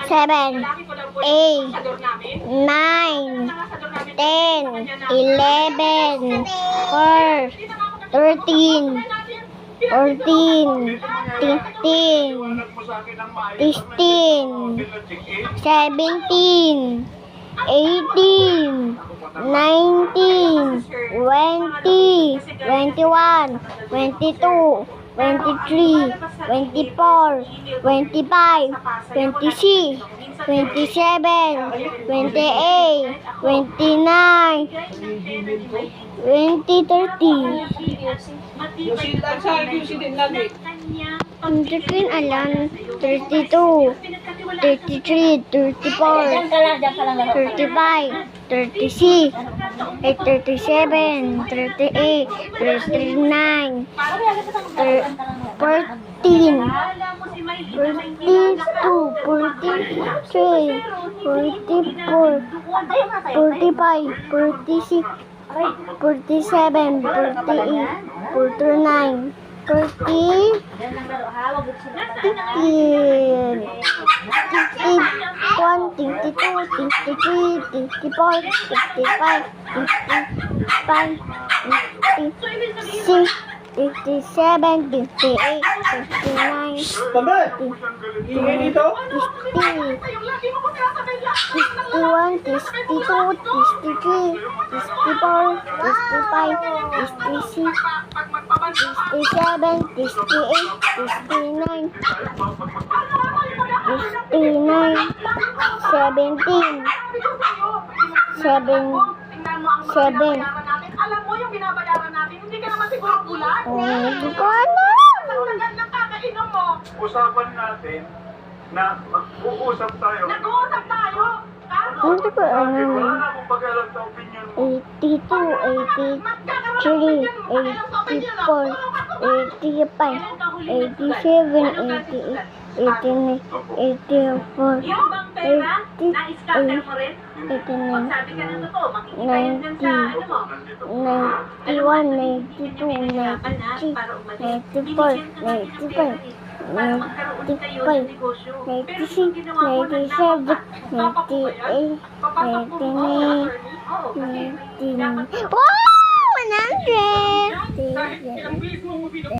7, 8, 9, 10, 11, 4, 13, 14, 15, 16, 17, 18, 19, 20, 21, 22, 23, 24, 25, 26, 27, 28, 29, 20, 30. Between alam, 32, 33, 34, 35, 36, 37, 38, 39, 14, 42, 43, 44, 45, 46, 47, 48, 49, 50, 51, 52, 53, 54, 55, 55, 56, 57, 58, 59, 61, 62, 63, 64, 65, 66, 67, 68, 69, 69, 17, 7. Alam mo yung binabayaran natin, hindi ka naman siguro bulan. Hindi ko alam. Tagal ng kakainom mo. Usapan natin na mag-uusap tayo. Nag-uusap tayo. Hindi ko Wala alam. na akong pag-alam sa opinion mo. 82, 83, 84, 85, 87, 88, 89, 84, Yung bang pera, 88, na-scatter mo rin? 89, Sabi ka ng totoo, makikita yun dyan sa ano mo. 91, 92, 93, 94, 95, 95, 96, 97, 98, 99, 99. Wow! 100!